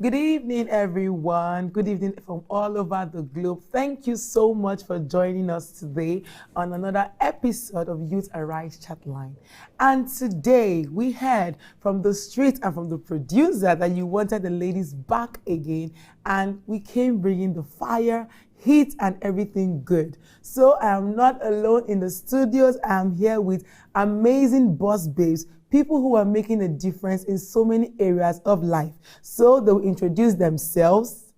Good evening, everyone. Good evening from all over the globe. Thank you so much for joining us today on another episode of Youth Arise Chatline. And today we heard from the street and from the producer that you wanted the ladies back again, and we came bringing the fire, heat, and everything good. So I am not alone in the studios. I am here with amazing boss babes, people who are making a difference in so many areas of life. So they'll introduce themselves.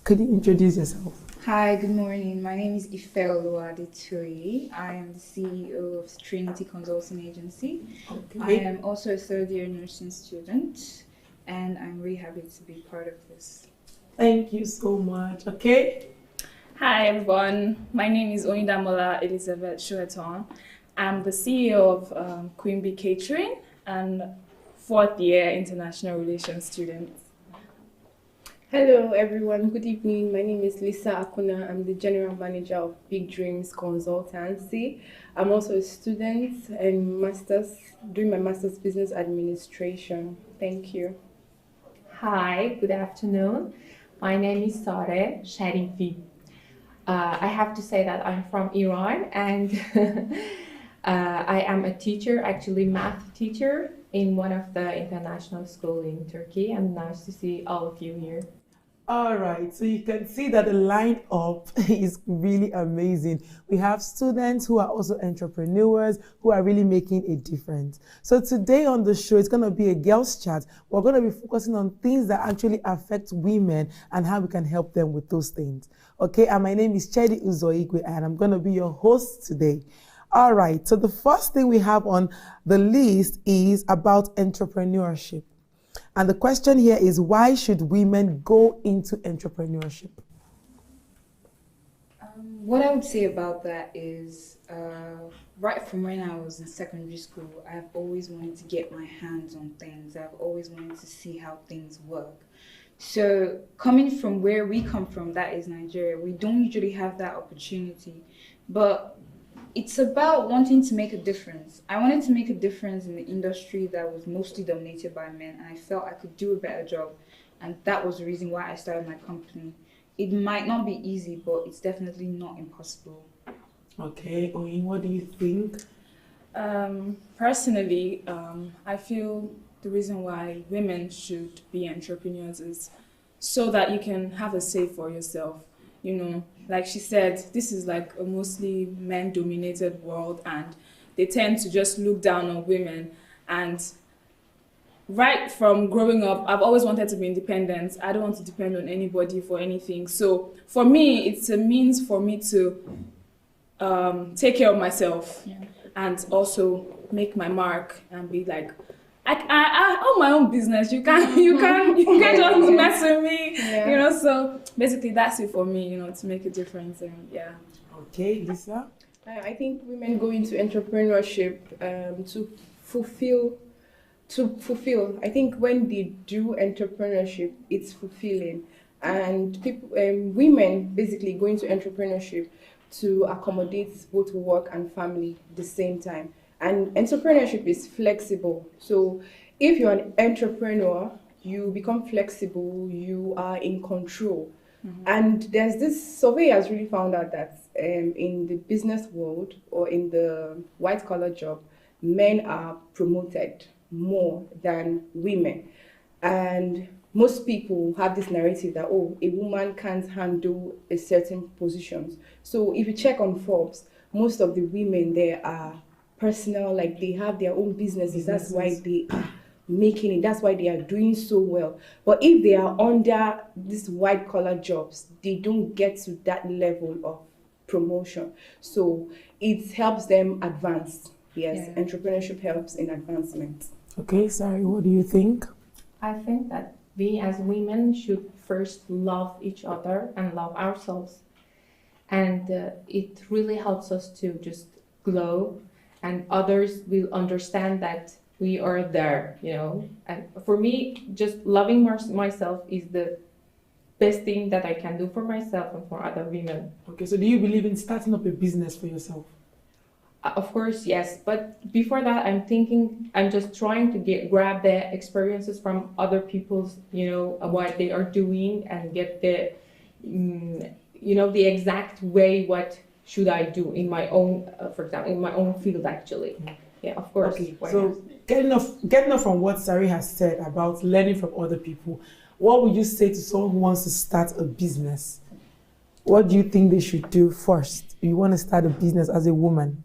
Could you introduce yourself? Hi, good morning. My name is Ifeoluwa Adetoye. I am the CEO of Trinity Consulting Agency. Okay. I am also a third-year nursing student, and I'm really happy to be part of this. Thank you so much. Okay. Hi everyone, my name is Oindamola Elizabeth Shueton. I'm the CEO of Queen Bee Catering and fourth year international relations student. Hello everyone, good evening. My name is Lisa Akuna. I'm the general manager of Big Dreams Consultancy. I'm also a student and doing my master's business administration. Thank you. Hi, good afternoon. My name is Sare Sharifi. I have to say that I'm from Iran and I am a teacher, actually math teacher in one of the international schools in Turkey, and nice to see all of you here. All right, so you can see that the lineup is really amazing. We have students who are also entrepreneurs who are really making a difference. So today on the show, it's going to be a girls' chat. We're going to be focusing on things that actually affect women and how we can help them with those things. Okay, and my name is Chedi Uzoigwe, and I'm going to be your host today. All right, so the first thing we have on the list is about entrepreneurship. And the question here is, why should women go into entrepreneurship? What I would say about that is, right from when I was in secondary school, I've always wanted to get my hands on things. I've always wanted to see how things work. So coming from where we come from, that is Nigeria, we don't usually have that opportunity. But it's about wanting to make a difference. I wanted to make a difference in the industry that was mostly dominated by men, and I felt I could do a better job. And that was the reason why I started my company. It might not be easy, but it's definitely not impossible. Okay, Oyin, what do you think? Personally, I feel the reason why women should be entrepreneurs is so that you can have a say for yourself. You know, like she said, this is like a mostly men-dominated world, and they tend to just look down on women. And right from growing up, I've always wanted to be independent. I don't want to depend on anybody for anything. So for me, it's a means for me to take care of myself and also make my mark and be like, I own my own business. You can't just mess with me. Yeah. You know, so basically that's it for me, you know, to make a difference. And yeah. Okay, Lisa? I think women go into entrepreneurship to fulfill. I think when they do entrepreneurship, it's fulfilling. And women basically go into entrepreneurship to accommodate both work and family at the same time. And entrepreneurship is flexible. So if you're an entrepreneur, you become flexible, you are in control. Mm-hmm. And there's this survey has really found out that in the business world or in the white collar job, men are promoted more than women. And most people have this narrative that, oh, a woman can't handle a certain positions. So if you check on Forbes, most of the women there are personal, like they have their own businesses. That's why they are making it. That's why they are doing so well. But if they are under these white collar jobs, they don't get to that level of promotion. So it helps them advance. Yes, yeah. Entrepreneurship helps in advancement. Okay, sorry, what do you think? I think that we as women should first love each other and love ourselves. And it really helps us to just glow, and others will understand that we are there, you know. And for me, just loving myself is the best thing that I can do for myself and for other women. Okay, so do you believe in starting up a business for yourself? Of course, yes. But before that, I'm just trying to grab the experiences from other people's, what they are doing and get the exact way, what should I do in my own, for example, in my own field, actually. Yeah, of course. Okay, Why so getting off from what Sari has said about learning from other people, what would you say to someone who wants to start a business? What do you think they should do first? You want to start a business as a woman?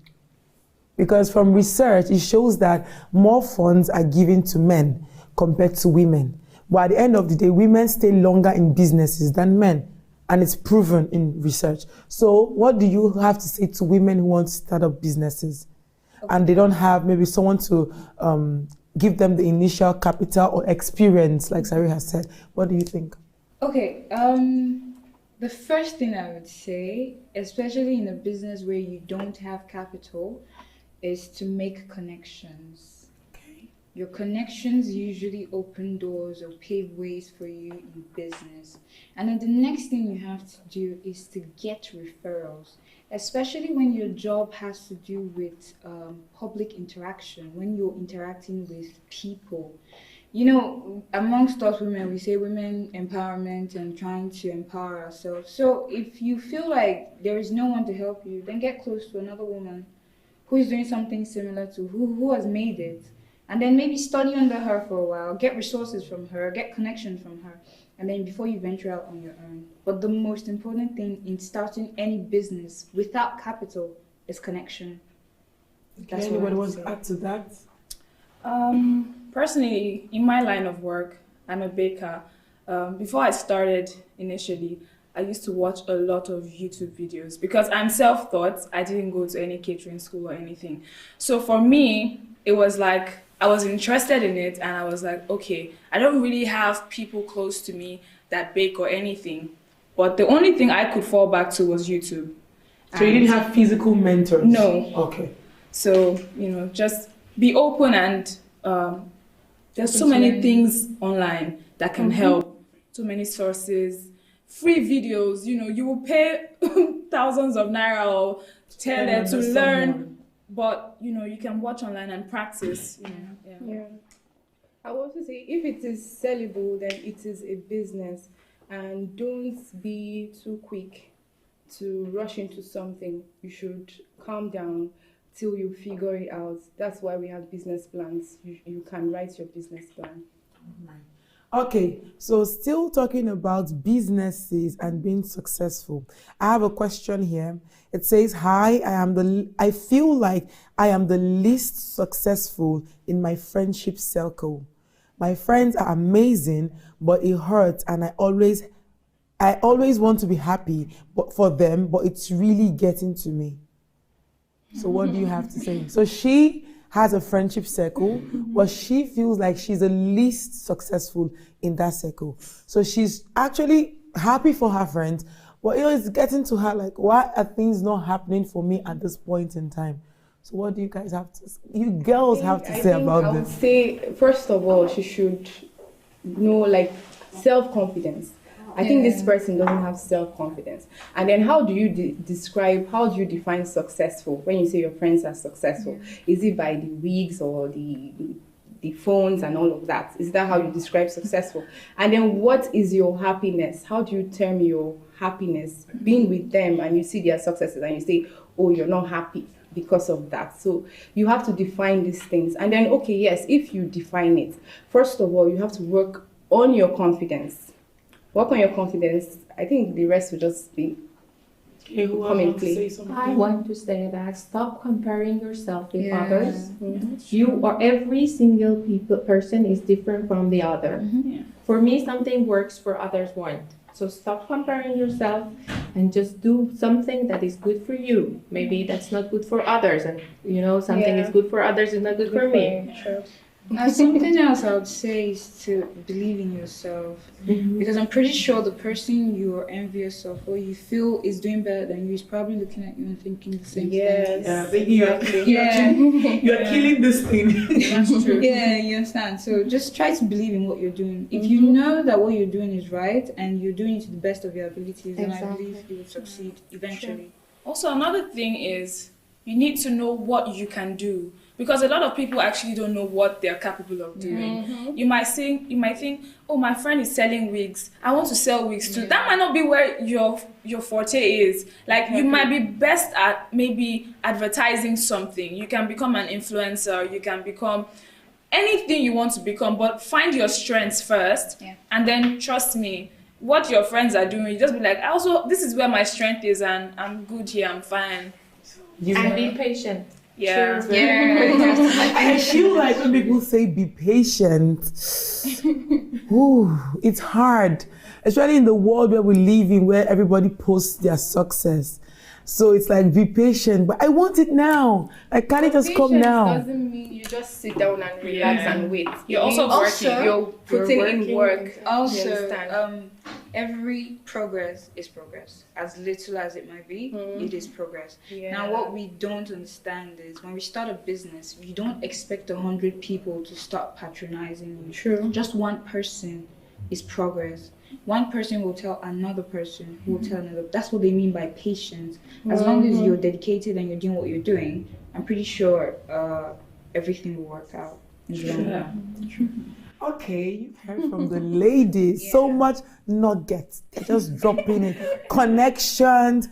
Because from research, it shows that more funds are given to men compared to women. But at the end of the day, women stay longer in businesses than men. And it's proven in research. So what do you have to say to women who want to start up businesses and they don't have maybe someone to give them the initial capital or experience, like Sari has said? What do you think? Okay, the first thing I would say, especially in a business where you don't have capital, is to make connections. Okay. Your connections usually open doors or pave ways for you in business. And then the next thing you have to do is to get referrals, especially when your job has to do with public interaction, when you're interacting with people. Amongst us women, we say women empowerment and trying to empower ourselves. So if you feel like there is no one to help you, then get close to another woman who is doing something similar to who has made it. And then maybe study under her for a while, get resources from her, get connections from her, and then before you venture out on your own. But the most important thing in starting any business without capital is connection. That's anybody wants to add to that? Personally, in my line of work, I'm a baker. Before I started initially, I used to watch a lot of YouTube videos because I'm self-taught. I didn't go to any catering school or anything. So for me, it was like I was interested in it and I was like, okay, I don't really have people close to me that bake or anything. But the only thing I could fall back to was YouTube. So you didn't have physical mentors? No. Okay. So, just be open and there's so many things online that can help. So many sources, free videos, you will pay thousands of naira or tele to learn, but you can watch online and practice. Yeah. I would also say if it is sellable, then it is a business, and don't be too quick to rush into something. You should calm down till you figure it out. That's why we have business plans. You can write your business plan. Okay, so still talking about businesses and being successful. I have a question here. It says, "Hi, I feel like I am the least successful in my friendship circle. My friends are amazing, but it hurts, and I always want to be happy for them, but it's really getting to me." So what do you have to say? So she has a friendship circle, but she feels like she's the least successful in that circle. So she's actually happy for her friends, but it's getting to her like, why are things not happening for me at this point in time? So what do you guys have to, you girls have to say about this? I would say, first of all, she should know self-confidence. I think this person doesn't have self-confidence. And then how do you how do you define successful? When you say your friends are successful, is it by the wigs or the phones and all of that? Is that how you describe successful? And then what is your happiness? How do you term your happiness? Being with them and you see their successes and you say, oh, you're not happy because of that. So you have to define these things. And then, okay, yes, if you define it, first of all, you have to work on your confidence. Work on your confidence. I think the rest will just be come in play. I want to say that stop comparing yourself with others. You or every single person is different from the other. For me, something works, for others won't. So stop comparing yourself and just do something that is good for you. Maybe that's not good for others, and something is good for others is not good for me. Sure. Something else I would say is to believe in yourself, because I'm pretty sure the person you are envious of or you feel is doing better than you is probably looking at you and thinking the same thing. You're killing this thing. That's true. Yeah, you understand. So just try to believe in what you're doing. If you know that what you're doing is right and you're doing it to the best of your abilities, then I believe you will succeed eventually. Also, another thing is, you need to know what you can do. Because a lot of people actually don't know what they're capable of doing. You might think, oh, my friend is selling wigs. I want to sell wigs too. That might not be where your forte is. Like you might be best at maybe advertising something. You can become an influencer. You can become anything you want to become, but find your strengths first, and then trust me, what your friends are doing, you just be like, this is where my strength is, and I'm good here, I'm fine. And be patient. Yeah. Sure. I feel like when people say be patient, ooh, it's hard, especially in the world where we live in, where everybody posts their success. So it's like, be patient, but I want it now. Like, can it just come now? Doesn't mean you just sit down and relax and wait. You're also working. You're putting in work. Also, every progress is progress. As little as it might be, it is progress. Now, what we don't understand is when we start a business, you don't expect 100 people to start patronizing you. True. Just one person is progress. One person will tell another person who will tell another. That's what they mean by patience. As long as you're dedicated and you're doing what you're doing, I'm pretty sure everything will work out. Okay, you've heard from the ladies. So much nuggets. They're just dropping it. Connections.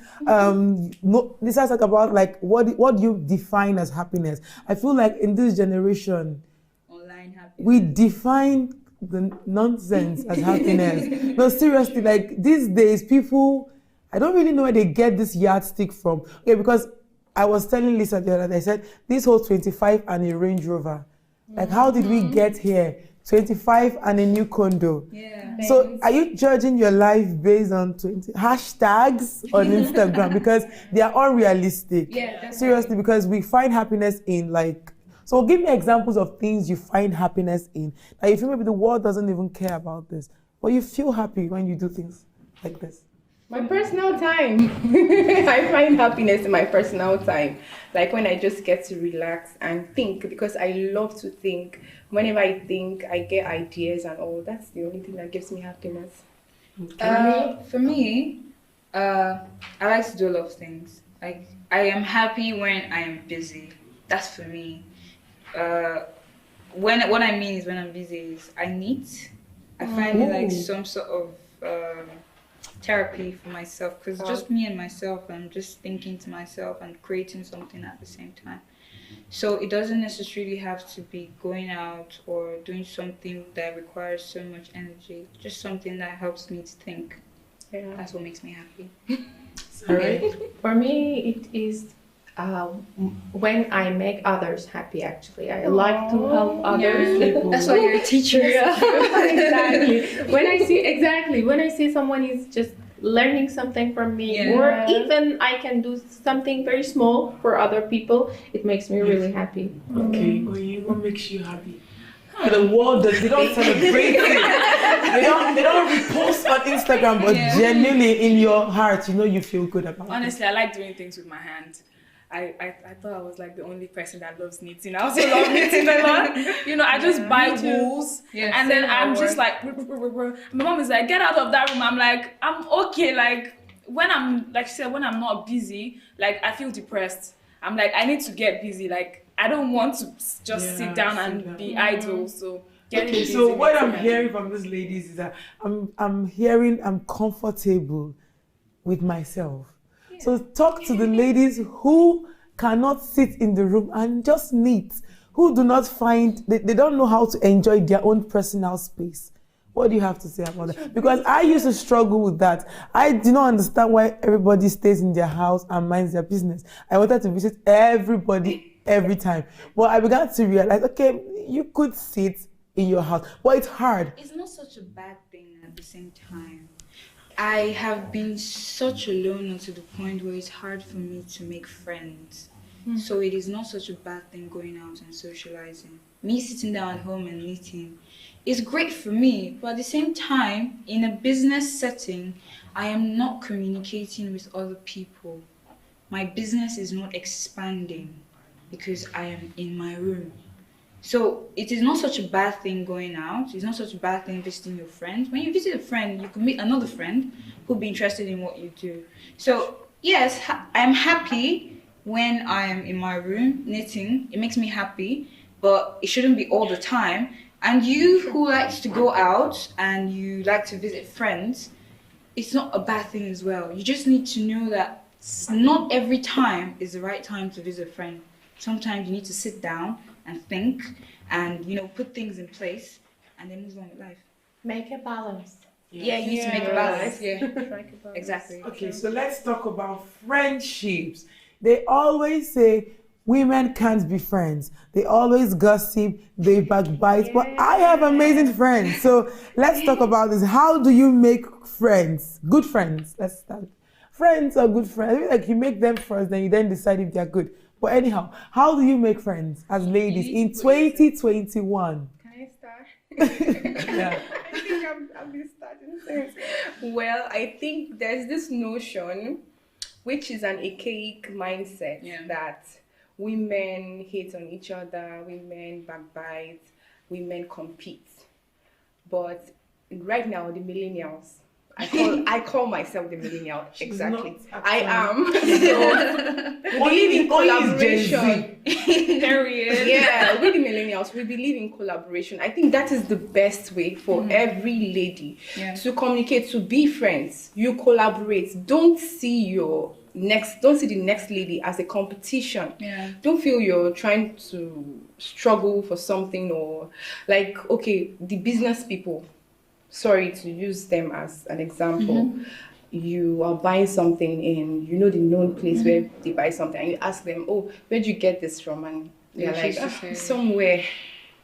This has talk about like what do you define as happiness? I feel like in this generation, Online happiness. we define the nonsense as happiness. No, seriously, like these days, people, I don't really know where they get this yardstick from. Okay, because I was telling Lisa the other day, I said, this whole 25 and a Range Rover. Like, how did we get here? 25 and a new condo. Yeah. So are you judging your life based on 20 hashtags on Instagram? Because they are unrealistic. Yeah, seriously, because we find happiness in like, so give me examples of things you find happiness in. Like you feel maybe the world doesn't even care about this, but you feel happy when you do things like this. My personal time. I find happiness in my personal time. Like when I just get to relax and think, because I love to think. Whenever I think, I get ideas and all. That's the only thing that gives me happiness. For me, I like to do a lot of things. Like I am happy when I am busy. That's for me. When what I mean is when I'm busy is I knit. I find it like some sort of therapy for myself, because just me and myself, I'm just thinking to myself and creating something at the same time. So it doesn't necessarily have to be going out or doing something that requires so much energy. Just something that helps me to think. Yeah. That's what makes me happy. Alright. For me, it is when I make others happy. Actually, I like to help others. That's why you're a teacher. Exactly. When I see someone is just learning something from me, or even I can do something very small for other people, it makes me really happy. Okay, what makes you happy? The world they don't celebrate it. They don't repost on Instagram, but genuinely in your heart, you feel good about it. Honestly, I like doing things with my hand. I thought I was like the only person that loves knitting. I also love knitting a lot. I just buy wools and then I'm just like, my mom is like, get out of that room. I'm like, I'm okay. Like when I'm, like she said, when I'm not busy, like I feel depressed. I'm like, I need to get busy. Like I don't want to just sit down and be idle. So getting busy. So what I'm hearing from these ladies is that I'm hearing I'm comfortable with myself. So talk to the ladies who cannot sit in the room and just knit, who do not find, they don't know how to enjoy their own personal space. What do you have to say about that? Because I used to struggle with that. I did not understand why everybody stays in their house and minds their business. I wanted to visit everybody every time. But I began to realize, okay, you could sit in your house, but it's hard. It's not such a bad thing at the same time. I have been such a loner to the point where it's hard for me to make friends. So it is not such a bad thing going out and socializing. Me sitting down at home and knitting is great for me, but at the same time, in a business setting, I am not communicating with other people. My business is not expanding because I am in my room. So it is not such a bad thing going out. It's not such a bad thing visiting your friends. When you visit a friend, you can meet another friend who'll be interested in what you do. So yes, I'm happy when I am in my room knitting, it makes me happy, but it shouldn't be all the time. And you who likes to go out and you like to visit friends, it's not a bad thing as well. You just need to know that not every time is the right time to visit a friend. Sometimes you need to sit down and think and, put things in place and then move on with life. Make a balance. Yeah, you need to make a balance. Yeah, Strike a balance. exactly. Okay, so let's talk about friendships. They always say women can't be friends. They always gossip, they backbite. But I have amazing friends. So let's talk about this. How do you make friends? Good friends. Let's start. Friends are good friends. I feel like you make them first, then you then decide if they're good. But anyhow, how do you make friends as ladies in 2021? Can I start? Yeah. I think I'll be starting things. Well, I think there's this notion, which is an archaic mindset, that women hate on each other, women backbite, women compete. But right now, the millennials, I call myself the millennial. Exactly. I am. So, we believe in collaboration. Period. Yeah, we the millennials, we believe in collaboration. I think that is the best way for every lady to communicate, to be friends. You collaborate. Don't see the next lady as a competition. Yeah. Don't feel you're trying to struggle for something, or like, okay, the business people, sorry to use them as an example. You are buying something in, the known place where they buy something, and you ask them, oh, where'd you get this from? And they're like, somewhere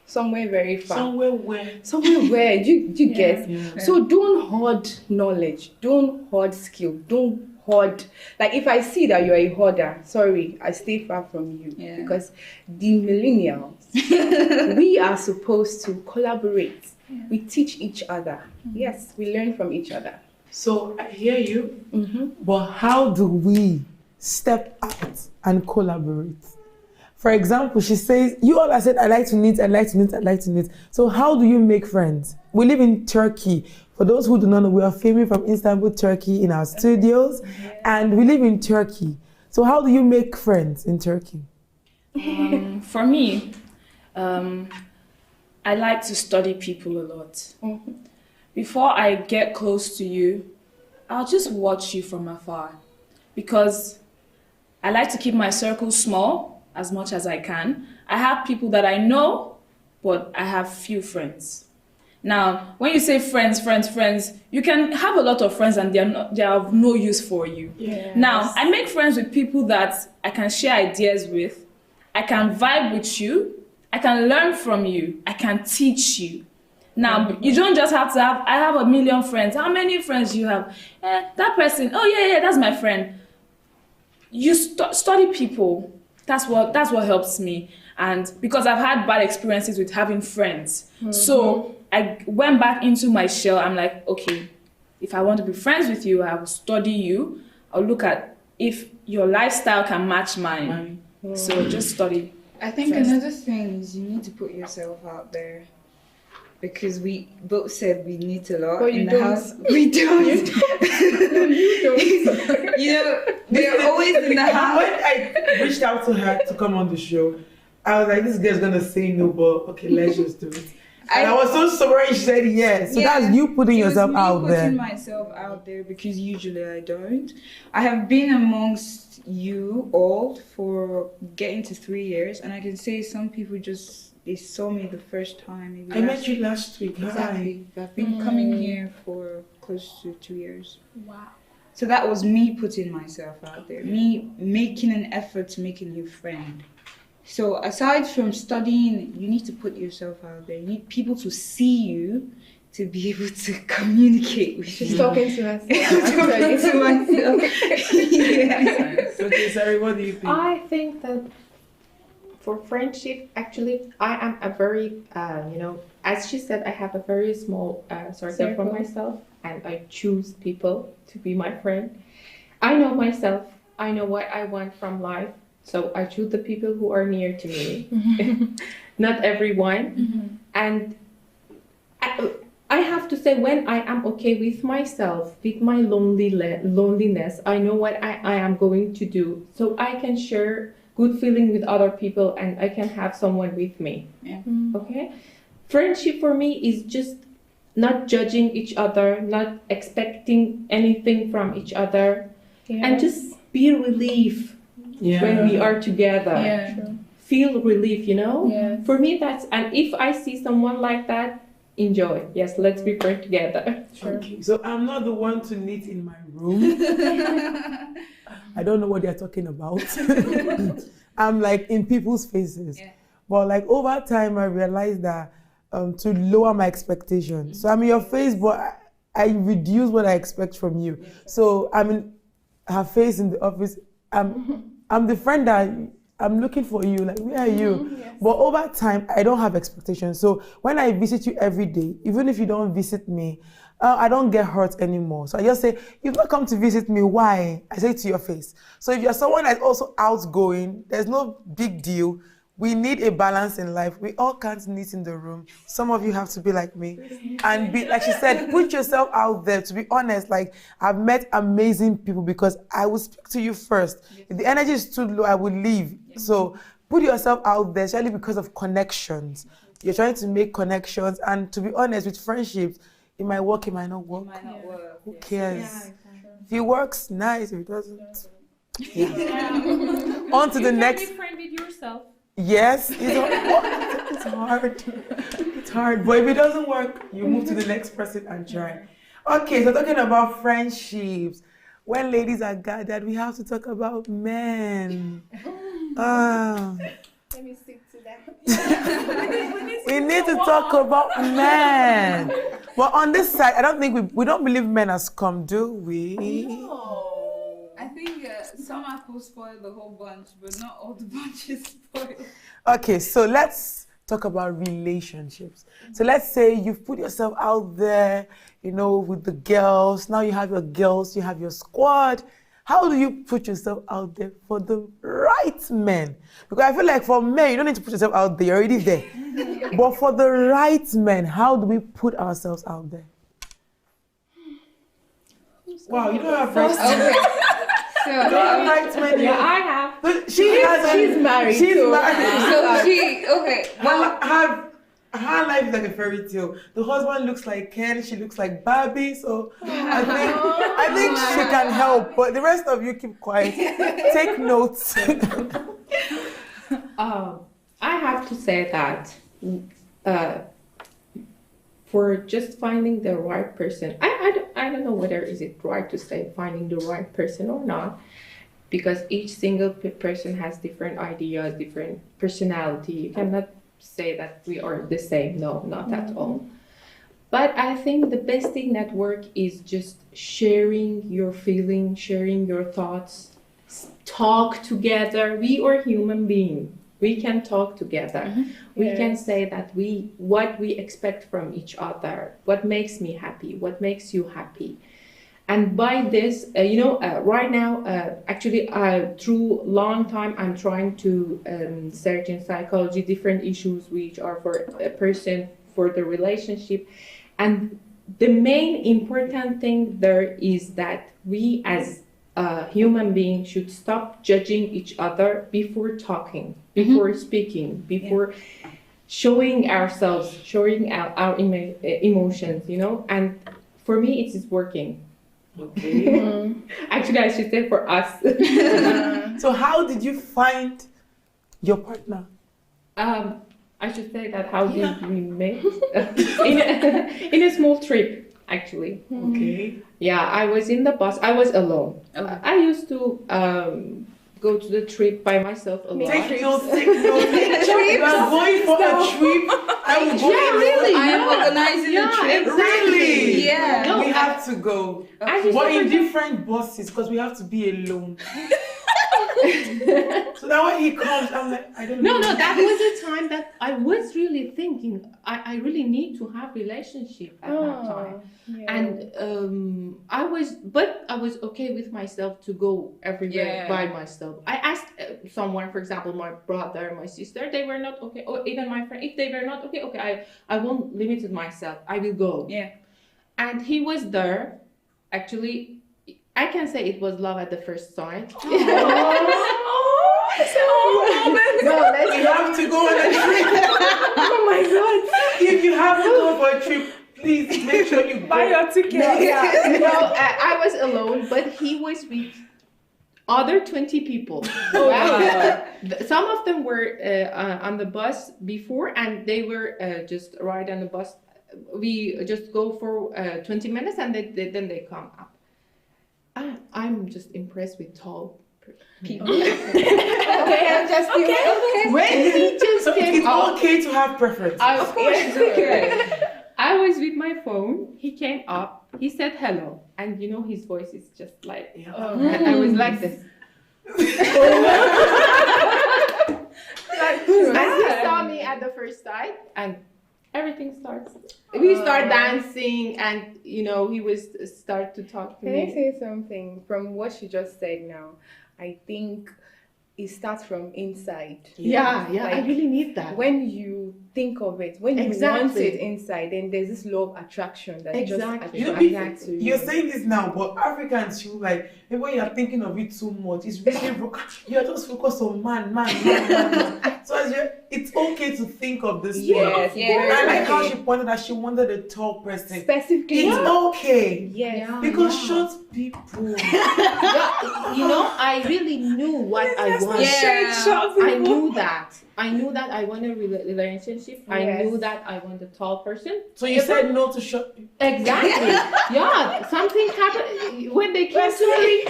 very far. Somewhere where you get. Yeah. So don't hoard knowledge, don't hoard skill, don't hoard. Like, if I see that you're a hoarder, sorry, I stay far from you. Yeah. Because the millennials, we are supposed to collaborate. We teach each other. Yes, we learn from each other. So I hear you, but how do we step out and collaborate? For example, she says, you all have said, I like to knit, I like to knit, I like to knit. So how do you make friends? We live in Turkey. For those who do not know, we are filming from Istanbul, Turkey in our studios, and we live in Turkey. So how do you make friends in Turkey? For me, I like to study people a lot. Before I get close to you, I'll just watch you from afar, because I like to keep my circle small as much as I can. I have people that I know, but I have few friends. Now, when you say friends, you can have a lot of friends and they are of no use for you. Yes. Now, I make friends with people that I can share ideas with, I can vibe with you, I can learn from you, I can teach you. Now, you don't just have to I have a million friends. How many friends do you have? That person, oh yeah, that's my friend. You study people. That's what helps me. And because I've had bad experiences with having friends. So I went back into my shell. I'm like, okay, if I want to be friends with you, I will study you. I'll look at if your lifestyle can match mine. So just study. I think First. another thing is you need to put yourself out there, because we both said we need a lot But in you the don't. house. We don't. You don't. They're always in the house. When I reached out to her to come on the show, I was like, this girl's gonna say no, but okay, let's just do it. And I was so surprised she said yes. So that's you putting yourself out there. Putting myself out there, because usually I don't. I have been amongst you all for getting to 3 years, and I can say some people they saw me the first time. Maybe I met you last week. Hi. Exactly. I've been coming here for close to 2 years. Wow. So that was me putting myself out there, me making an effort to make a new friend. So aside from studying, you need to put yourself out there. You need people to see you to be able to communicate with you. She's talking to herself. Talking to myself. Yeah. Okay, sorry, what do you think? I think that for friendship, actually, I am a very, as she said, I have a very small circle for myself, and I choose people to be my friend. I know myself. I know what I want from life. So I choose the people who are near to me, not everyone. And I have to say, when I am okay with myself, with my loneliness, I know what I am going to do. So I can share good feeling with other people and I can have someone with me. Yeah. Okay? Friendship for me is just not judging each other, not expecting anything from each other, and just be relief when we are together. Yeah. Feel relief, you know? Yeah. For me, that's, and if I see someone like that, enjoy. Yes, let's be friends together. Okay, so I'm not the one to knit in my room. I don't know what they're talking about. I'm like in people's faces. Yeah. But like over time, I realized that to lower my expectations. So I'm in your face, but I reduce what I expect from you. So I'm in her face in the office. I'm the friend that I'm looking for you. Like, where are you? Yes. But over time, I don't have expectations. So when I visit you every day, even if you don't visit me, I don't get hurt anymore. So I just say, you've not come to visit me, why? I say it to your face. So if you're someone that's also outgoing, there's no big deal. We need a balance in life. We all can't knit in the room. Some of you have to be like me. And be, like she said, put yourself out there. To be honest, like, I've met amazing people because I will speak to you first. If the energy is too low, I will leave. So put yourself out there, especially because of connections. You're trying to make connections. And to be honest, with friendships, it might work, it might not work. It might not work. Who Yes. cares? Yeah, exactly. If it works, nice. If it doesn't, on to the next. You can be friend with yourself. Yes, it's hard. It's hard. But if it doesn't work, you move to the next person and try. Okay, so talking about friendships. When ladies are gathered, we have to talk about men. Let me stick to that. We need to talk about men. But on this side, I don't think we don't believe men has come, do we? I think some apples spoil the whole bunch, but not all the bunches spoil. Okay, so let's talk about relationships. So let's say you've put yourself out there, you know, with the girls. Now you have your girls, you have your squad. How do you put yourself out there for the right men? Because I feel like for men, you don't need to put yourself out there, you're already there. But for the right men, how do we put ourselves out there? Wow, you don't have right men. Okay. You don't have right men. Yeah, I have. But She's married. She's so- married. So she, okay. Her life is like a fairy tale. The husband looks like Ken, she looks like Barbie. So I think she can help. But the rest of you keep quiet. Take notes. I have to say that for just finding the right person, I don't know whether is it right to say finding the right person or not, because each single person has different ideas, different personality. You cannot say that we are the same. No, not at all. But I think the best thing that works is just sharing your feelings, sharing your thoughts, talk together. We are human beings. We can talk together. We can say that what we expect from each other, what makes me happy, what makes you happy. And by this, right now, actually, through long time, I'm trying to search in psychology different issues which are for a person, for the relationship. And the main important thing there is that we as human beings should stop judging each other before talking, before speaking, before showing ourselves, showing our emotions, And for me, it is working. Okay. Actually, I should say for us. So how did you find your partner? I should say that how did we meet? in a small trip, actually. Okay. Yeah, I was in the bus. I was alone. Okay. I used to go to the trip by myself alone. Take notes. You are going for a trip. I will go. Yeah, really. I am organizing the trip. Really? Yeah. No, We have to go. I just But in never- different buses because we have to be alone. So that when he comes, I'm like, I don't know. No, that was a time that I was really thinking I really need to have relationship at that time. And I was okay with myself to go everywhere Yeah. by myself. I asked someone, for example, my brother, my sister, they were not okay, or even my friend, if they were not okay, I won't limit it myself. I will go. Yeah. And he was there. Actually, I can say it was love at the first sight. No, you have to go on a trip. Oh my God. If you have to go for a trip, please make sure you Buy your ticket. I was alone, but he was with other 20 people. Wow. Some of them were on the bus before, and they were just ride on the bus. We just go for 20 minutes, and then they come up. I'm just impressed with tall people. Okay, I'm just okay. When he just came It's up, okay to have preference. of course, it's okay. I was with my phone. He came up. He said hello, and you know his voice is just like. I was like this. And he saw me at the first sight, and everything starts. We start dancing, and you know he was start to talk to Can me. I say something from what she just said now? I think it starts from inside. Yeah, I Like, really need that. When you think of it, when you want Exactly. it inside, then there's this law of attraction that Exactly. You know, just attracts to you. you're saying this now, but Africans feel like when you're thinking of it too much, it's really you're just focused on man. So it's okay to think of this. Yes, stuff. yes. I like how she pointed that she wanted a tall person. Specifically. It's okay. Yes. Yeah. Because short people. You know, I really knew what I wanted. Yeah. I knew that. I knew that I wanted a relationship. I Yes. knew that I want a tall person. So you said no to short people. Exactly. Yeah. Something happened when they came to me.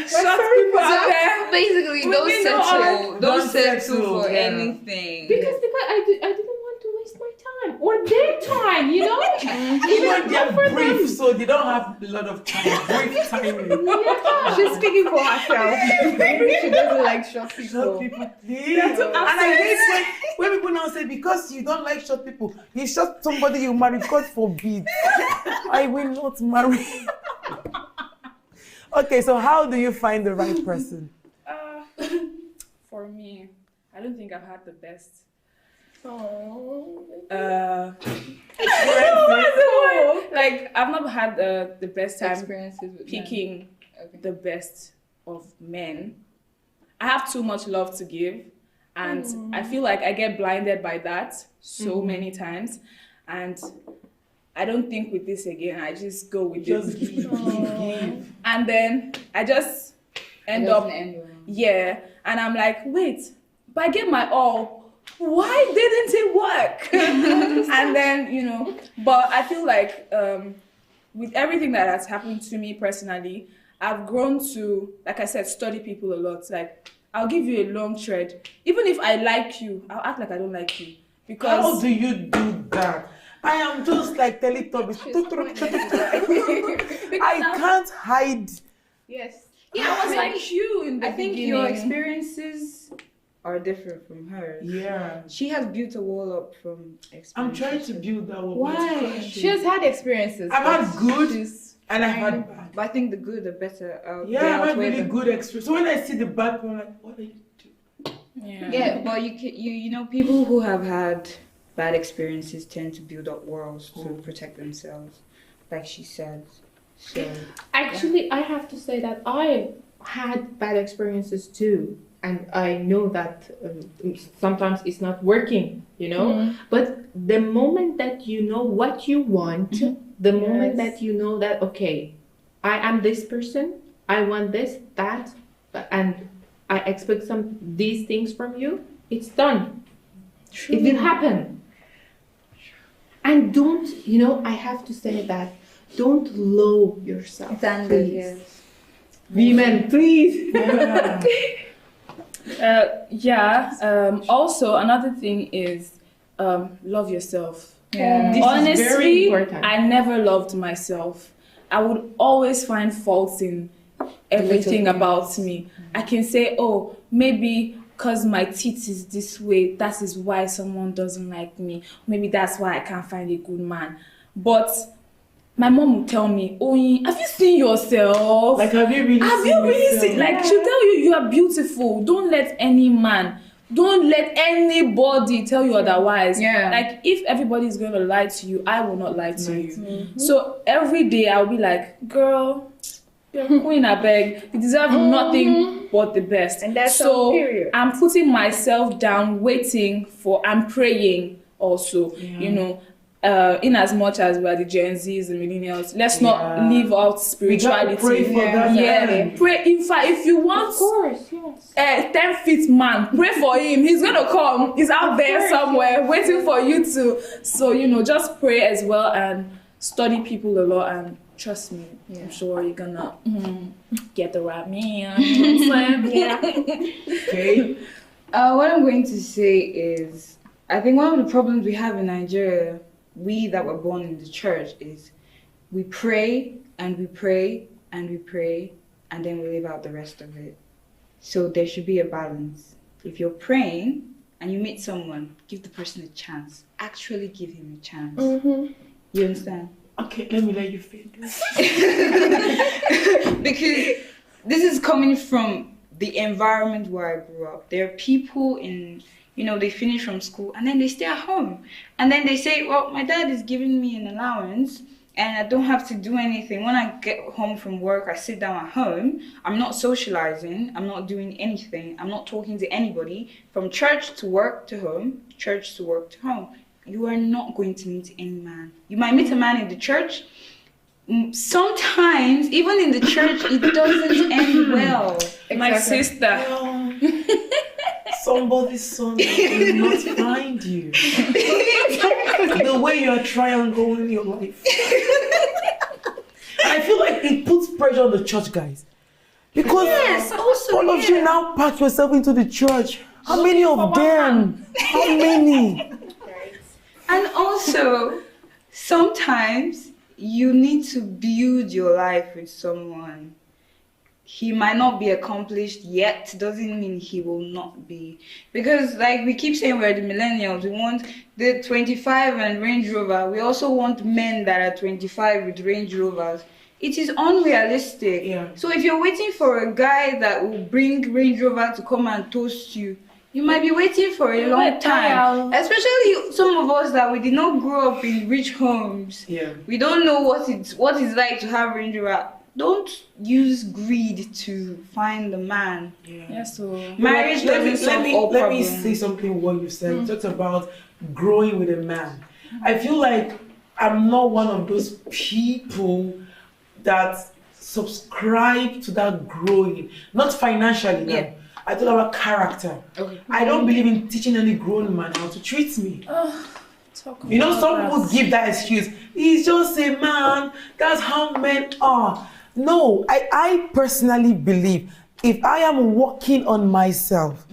Short people out there. Basically, We don't know settle. Don't Don't settle settle, for yeah. anything. Because I didn't want to waste my time or their time, you know? You know they're brief, so they don't have a lot of time. Brief timing. Yeah. She's speaking for herself. Maybe she doesn't like short Short people. people, please. And I hate when people now say because you don't like short people, you short somebody you marry. God forbid. I will not marry. Okay, so how do you find the right person? For me, I don't think I've had the best. Oh. Like I've not had the best time Experiences with picking Okay. the best of men. I have too much love to give, and I feel like I get blinded by that so many times, and I don't think with this again. I just go with Just it, give. and then I just end It up doesn't end well. yeah, and I'm like, wait, but I gave my all. Why didn't it work? And then, you know, but I feel like with everything that has happened to me personally, I've grown to, like I said, study people a lot. Like, I'll give you a long thread. Even if I like you, I'll act like I don't like you. How Because do you do that? I am just like Teletubbies. I can't hide. Yes. yeah, I was like you in the I think beginning. your experiences are different from hers. Yeah. She has built a wall up from experiences. I'm trying to build that one. Why? She has had experiences. I've had but good she's and I've had fine, bad. but I think the good are better. Yeah, I've had really good experience. So when I see the bad, I'm like, what are you doing? Yeah, but you know people who have had bad experiences tend to build up walls to protect themselves, like she said. So Actually, I have to say that I had bad experiences too. And I know that sometimes it's not working, you know. But the moment that you know what you want, the moment that you know that, okay, I am this person, I want this, that, and I expect these things from you, it's done. It will happen. And don't, you know, I have to say that, don't lower yourself. Please. yes. Women, please. Also, another thing is love yourself. Yeah. This Honestly, is very important. I never loved myself. I would always find faults in everything about me. I can say, oh, maybe because my teeth is this way, that is why someone doesn't like me. Maybe that's why I can't find a good man. But my mom will tell me, "Oh, have you seen yourself? Like, have you really seen? Like, she'll tell you, you are beautiful. Don't let any man, don't let anybody tell you otherwise. Yeah. Like, if everybody is going to lie to you, I will not lie to you. So every day I'll be like, girl, you're a queen, I beg. You deserve nothing but the best. And that's so period. I'm putting myself down, waiting for, I'm praying also, you know. In as much as we are the Gen Zs, the millennials, let's not leave out spirituality. Pray for that. Pray. In fact, if you want, Of course, yes. a 10-feet man, pray for him. He's gonna come. He's out there somewhere waiting for you to. So just pray as well and study people a lot. And trust me, I'm sure you're gonna get the right man. You know what I'm saying? Okay. What I'm going to say is, I think one of the problems we have in Nigeria, we that were born in the church, is we pray and we pray and we pray and then we leave out the rest of it. So there should be a balance. If you're praying and you meet someone, give the person a chance. Actually give him a chance. You understand? Okay, let me let you finish. Because this is coming from the environment where I grew up. There are people in, they finish from school and then they stay at home. And then they say, well, my dad is giving me an allowance and I don't have to do anything. When I get home from work, I sit down at home. I'm not socializing. I'm not doing anything. I'm not talking to anybody. From church to work to home, church to work to home. You are not going to meet any man. You might meet a man in the church. Sometimes, even in the church, it doesn't end well. My sister. Somebody's son will not find you. The way you're triangling your life. I feel like it puts pressure on the church guys. Because all of you now pack yourself into the church. How many of them? How many? And also, sometimes you need to build your life with someone. He might not be accomplished yet, doesn't mean he will not be. Because like we keep saying, we're the millennials, we want the 25 and Range Rover. We also want men that are 25 with Range Rovers. It is unrealistic. Yeah. So if you're waiting for a guy that will bring Range Rover to come and toast you, you might be waiting for a long time. Especially some of us that we did not grow up in rich homes. Yeah. We don't know what it's like to have Range Rover. Don't use greed to find the man. Yeah, so Marriage doesn't solve all let problems. me say something what you said. You talked about growing with a man. I feel like I'm not one of those people that subscribe to that growing. Not financially now. Yeah. I talk about character. Okay. I don't believe in teaching any grown man how to treat me. Some about people that. give that excuse. He's just a man. That's how men are. No, I personally believe if I am working on myself,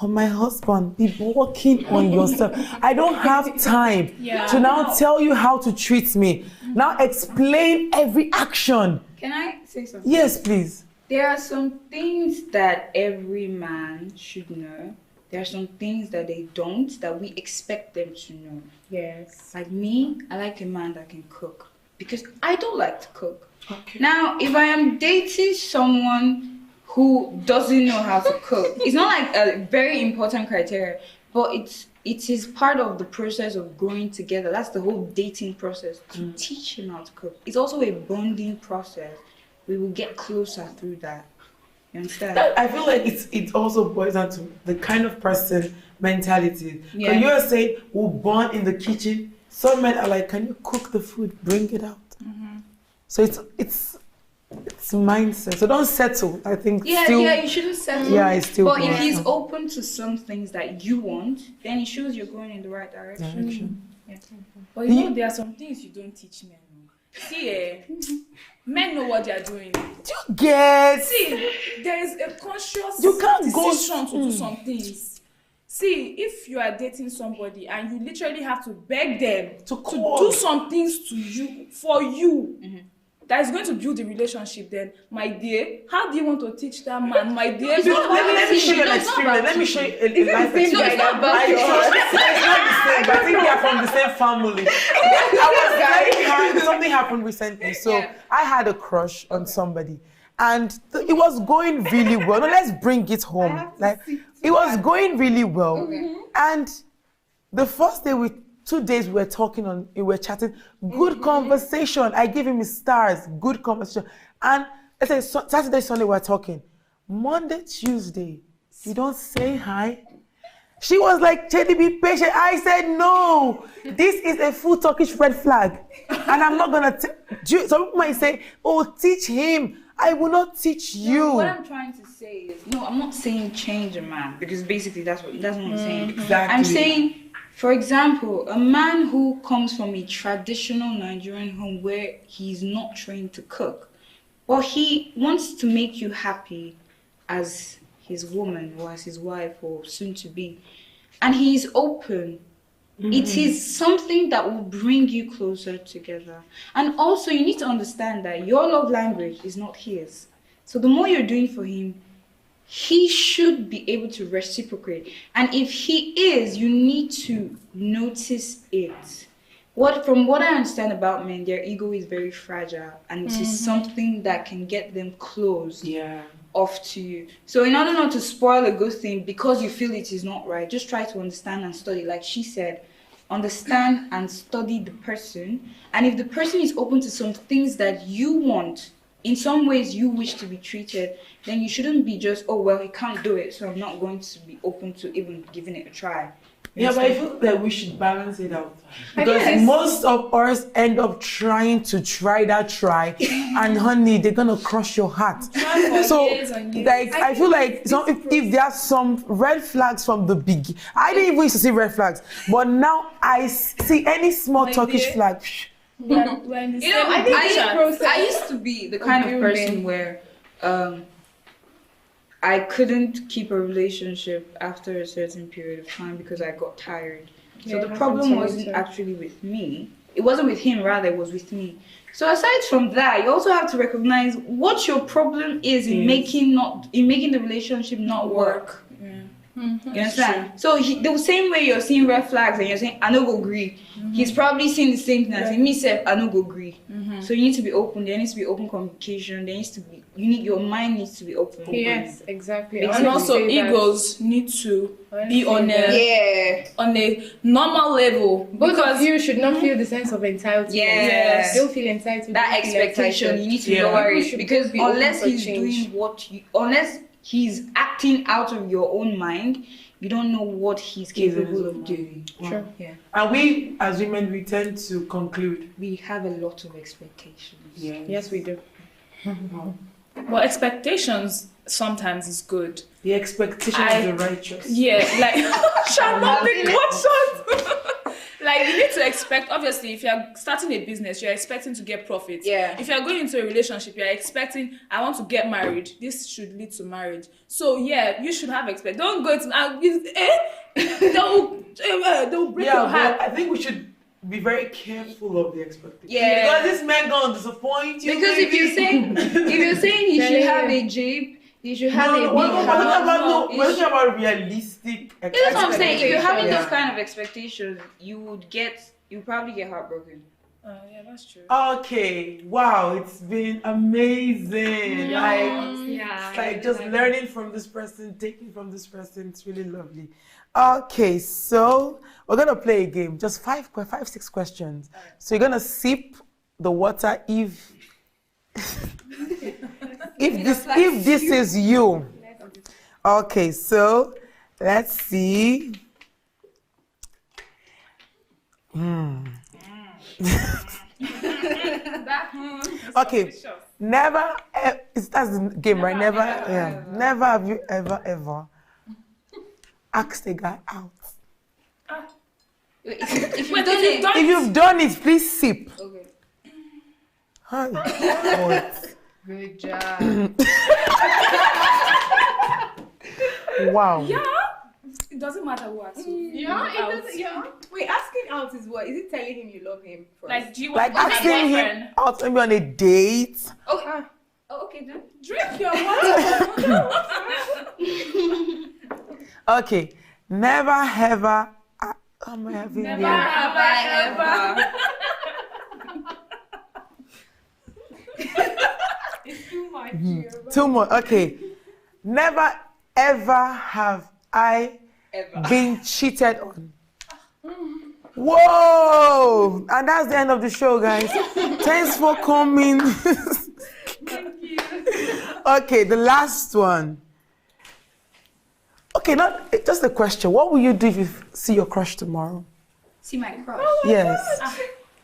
on my husband, be working on yourself. I don't have time to now tell you how to treat me. Now explain every action. Can I say something? Yes, please. There are some things that every man should know. There are some things that they don't, that we expect them to know. Yes. Like me, I like a man that can cook. Because I don't like to cook. Okay. Now, if I am dating someone who doesn't know how to cook, it's not like a very important criteria, but it is part of the process of growing together. That's the whole dating process, to teach him how to cook. It's also a bonding process. We will get closer through that. You understand? I feel like it also boils down to the kind of person mentality. Yeah. Because you're saying we'll bond in the kitchen. Some men are like, can you cook the food? Bring it out. So it's mindset. So don't settle. I think Yeah, still, you shouldn't settle. Yeah, it's still. But if boils he's down. open to some things that you want, then it shows you're going in the right direction. But there are some things you don't teach men. See, men know what they are doing. You get. See, there is a conscious You can't go- decision to do some things. See, if you are dating somebody and you literally have to beg them To do some things to you, for you, that is going to build the relationship, then, my dear, how do you want to teach that man, my dear? Let me show you an experience. Let me show you a life experience. No, it's not about yours. It's not the same, but I think they are from the same family. I was very hard. Something happened recently. So I had a crush on somebody. And it was going really well. Now let's bring it home. Like it was going really well. Okay. And the first day 2 days we were chatting, good conversation. I gave him stars, good conversation. And let's say Saturday, Sunday we're talking. Monday, Tuesday, you don't say hi. She was like, Chedi, be patient. I said, no, this is a full Turkish red flag. And I'm not gonna, some people might say, oh, teach him. I will not teach you. No, what I'm trying to say is, no, I'm not saying change a man, because basically that's what I'm saying. Exactly. I'm saying, for example, a man who comes from a traditional Nigerian home where he's not trained to cook, or he wants to make you happy as his woman or as his wife or soon to be, and he's open. It is something that will bring you closer together. And also, you need to understand that your love language is not his. So the more you're doing for him, he should be able to reciprocate. And if he is, you need to notice it. From what I understand about men, their ego is very fragile, and it is something that can get them closed off to you. So in order not to spoil a good thing because you feel it is not right, just try to understand and study. Like she said, understand and study the person. And if the person is open to some things that you want, in some ways you wish to be treated, then you shouldn't be just, oh, well, he can't do it, so I'm not going to be open to even giving it a try. Yeah, but I feel that we should balance it out. Because most of us end up trying to try that try, and honey, they're gonna crush your heart. So, like, I feel like if there are some red flags from the beginning, I didn't even used to see red flags, but now I see any small Turkish flag. I used to be the kind of person where I couldn't keep a relationship after a certain period of time because I got tired. So the problem wasn't actually with me. It wasn't with him, rather, it was with me. So aside from that, you also have to recognize what your problem is in making the relationship not work. You understand? So the same way you're seeing red flags and you're saying, I no go agree. He's probably seeing the same thing as me, I no go agree. So you need to be open. There needs to be open communication. There needs to be, your mind needs to be open. Yes, exactly. And also egos need to be on a normal level. Both of you should not feel the sense of entitlement. Yes. Don't feel entitled. That expectation, you need to lower it. Because unless he's doing unless he's acting out of your own mind, you don't know what he's capable of doing. Sure. Yeah. And we, as women, we tend to conclude. We have a lot of expectations. Yes, we do. Well, expectations sometimes is good. The expectation of the righteous. Yeah, like, shall not be cautioned. Like, you need to expect, obviously, if you're starting a business, you're expecting to get profit. Yeah. If you're going into a relationship, you're expecting, I want to get married. This should lead to marriage. So, yeah, you should have expect. Don't go to, they'll break your heart. I think we should be very careful of the expectations. Yeah. Because this man gonna disappoint you. Because if you're saying he should have a jeep, you should have a big house. We're talking about realistic expectations. That's what I'm saying. If you're having those kind of expectations, you probably get heartbroken. Yeah, that's true. Okay, wow, it's been amazing. It's like just learning from this person, taking from this person. It's really lovely. Okay, so we're gonna play a game. Just 6 questions. So you're gonna sip the water if this is you. Okay, so let's see. Okay, never. That's the game, right? Never have you ever asked a guy out. If you've done it, please sip. Okay. Hi. Good job. Wow. Yeah. It doesn't matter who asks you. Yeah, it doesn't. Yeah. Wait, asking out is what? Is it telling him you love him first? Like, do you Like want to be asking my him boyfriend? out maybe on a date. Oh, okay then. Drink your water. Okay. Never ever. Am I having Never you? have I ever. It's too much. Two more. Okay. Never ever have I been cheated on. Whoa! And that's the end of the show, guys. Thanks for coming. Thank you. Okay, the last one. Okay, not just a question. What will you do if you see your crush tomorrow? See my crush. Yes.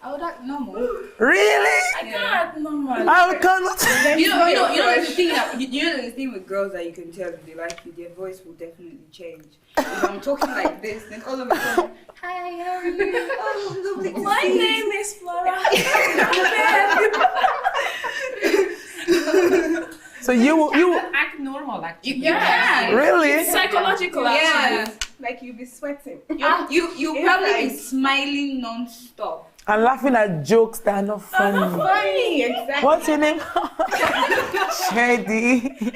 I would act normal. Really? I can't normal. I cannot. You know the thing that you know the thing with girls that you can tell if they like you, their voice will definitely change. If I'm talking like this, then all of a sudden, hi, how are you? Oh, lovely to My see name is Flora. So you Act normal, actually. Yeah. really? It's psychological, actually. Yeah. Like you'll be sweating. You probably be smiling non-stop. I'm laughing at jokes that are not funny. Funny, exactly. What's your name? Shady.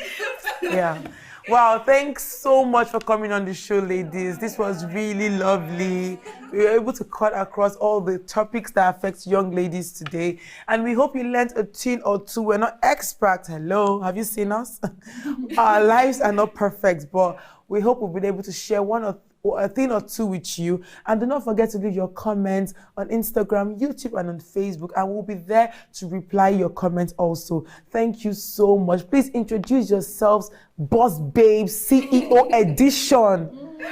Yeah. Wow, thanks so much for coming on the show, ladies. This was really lovely. We were able to cut across all the topics that affect young ladies today. And we hope you learned a thing or two. We're not experts. Hello, have you seen us? Our lives are not perfect, but we hope we've been able to share a thing or two with you. And do not forget to leave your comments on Instagram, YouTube, and on Facebook. And we'll be there to reply your comments also. Thank you so much. Please introduce yourselves, Boss Babe CEO Edition.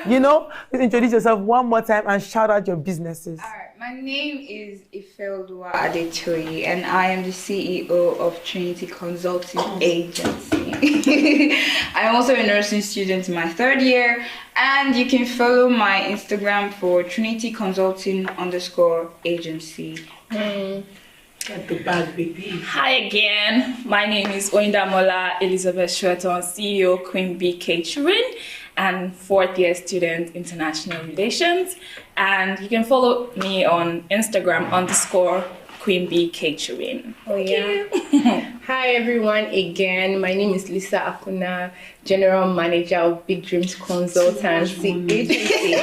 You know, please introduce yourself one more time and shout out your businesses. Alright, my name is Ifeldua Adetoyi and I am the CEO of Trinity Consulting Agency. I'm also a nursing student in my third year, and you can follow my Instagram for Trinity Consulting _agency. Get the bag, baby. Hi again. My name is Oindamola Elizabeth Shweton, CEO Queen Bee Catering and fourth year student International Relations. And you can follow me on Instagram _Queen Bee Catering. Oh yeah. Hi everyone again. My name is Lisa Akuna, General Manager of Big Dreams Consultancy Agency.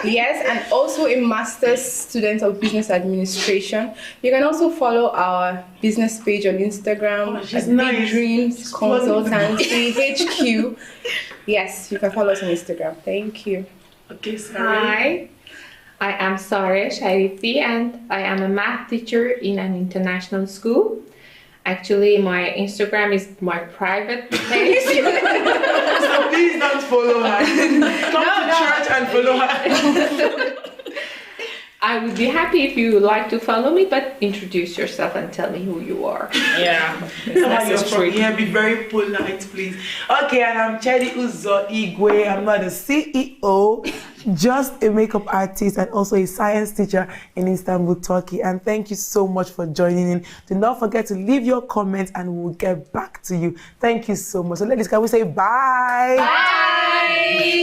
Yes, and also a master's student of Business Administration. You can also follow our business page on Instagram at Big Dreams Consultancy HQ. Yes, you can follow us on Instagram. Thank you. Okay, Hi, I am Sare Sharifi and I am a math teacher in an international school. Actually, my Instagram is my private page. So please don't follow her. Come to church and follow her. I would be happy if you would like to follow me, but introduce yourself and tell me who you are. Yeah. You're from here, be very polite, please. Okay, and I'm Chedi Uzo Igwe. I'm not a CEO, just a makeup artist and also a science teacher in Istanbul, Turkey. And thank you so much for joining in. Do not forget to leave your comments and we'll get back to you. Thank you so much. So ladies, can we say bye? Bye!